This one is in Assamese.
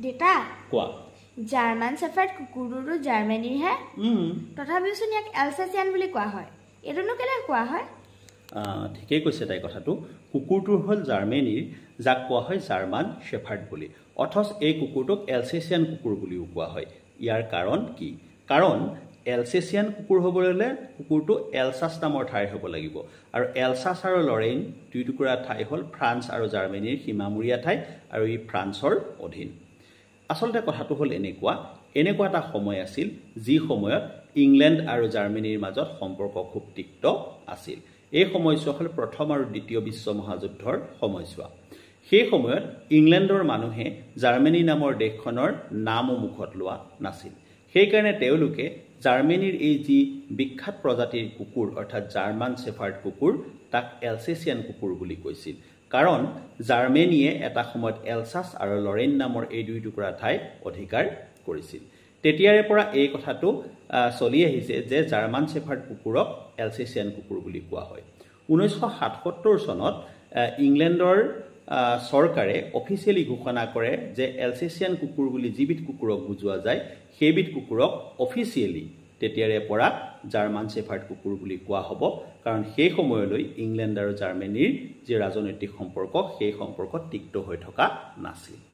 ডেটা কোৱা জাৰ্মান শেফাৰ্ড কুকুৰটো জাৰ্মানীৰ হে তথাপিওচোন ইয়াক এলচেচিয়ান বুলি কোৱা হয় এটোনো কেলে কোৱা হয় ঠিকই কৈছে তাই কথাটো কুকুৰটো হ'ল জাৰ্মানীৰ যাক কোৱা হয় জাৰ্মান শেফাৰ্ড বুলি অথচ এই কুকুৰটোক এলচেচিয়ান কুকুৰ বুলিও কোৱা হয় ইয়াৰ কাৰণ কি কাৰণ এলচেচিয়ান কুকুৰ হ'বলৈ হ'লে কুকুৰটো এলসাছ নামৰ ঠাইৰ হ'ব লাগিব আৰু এলসাছ আৰু লৰেইন দুই টুকুৰা ঠাই হ'ল ফ্ৰান্স আৰু জাৰ্মানীৰ সীমামূৰীয়া ঠাই আৰু ই ফ্ৰান্সৰ অধীন আচলতে কথাটো হ'ল এনেকুৱা এটা সময় আছিল যি সময়ত ইংলেণ্ড আৰু জাৰ্মানীৰ মাজত সম্পৰ্ক খুব তিক্ত আছিল এই সময়ছোৱা হ'ল প্ৰথম আৰু দ্বিতীয় বিশ্ব মহাযুদ্ধৰ সময়ছোৱা সেই সময়ত ইংলেণ্ডৰ মানুহে জাৰ্মানী নামৰ দেশখনৰ নামো মুখত লোৱা নাছিল সেইকাৰণে তেওঁলোকে জাৰ্মানীৰ এই যি বিখ্যাত প্ৰজাতিৰ কুকুৰ অৰ্থাৎ জাৰ্মান শেফাৰ্ড কুকুৰ তাক এলচেচিয়ান কুকুৰ বুলি কৈছিল কাৰণ জাৰ্মানীয়ে এটা সময়ত এলসাছ আৰু লৰেইন নামৰ এই দুই টুকুৰা ঠাই অধিকাৰ কৰিছিল তেতিয়াৰে পৰা এই কথাটো চলি আহিছে যে জাৰ্মান শেফাৰ্ড কুকুৰক এলচেচিয়ান কুকুৰ বুলি কোৱা হয় 1977 চনত ইংলেণ্ডৰ চৰকাৰে অফিচিয়েলি ঘোষণা কৰে যে এলচেচিয়ান কুকুৰ বুলি যিবিধ কুকুৰক বুজোৱা যায় সেইবিধ কুকুৰক অফিচিয়েলি তেতিয়াৰে পৰা জাৰ্মান শেফাৰ্ড কুকুৰ বুলি কোৱা হ'ব কাৰণ সেই সময়লৈ ইংলেণ্ড আৰু জাৰ্মানীৰ যি ৰাজনৈতিক সম্পৰ্ক সেই সম্পৰ্ক তিক্ত হৈ থকা নাছিল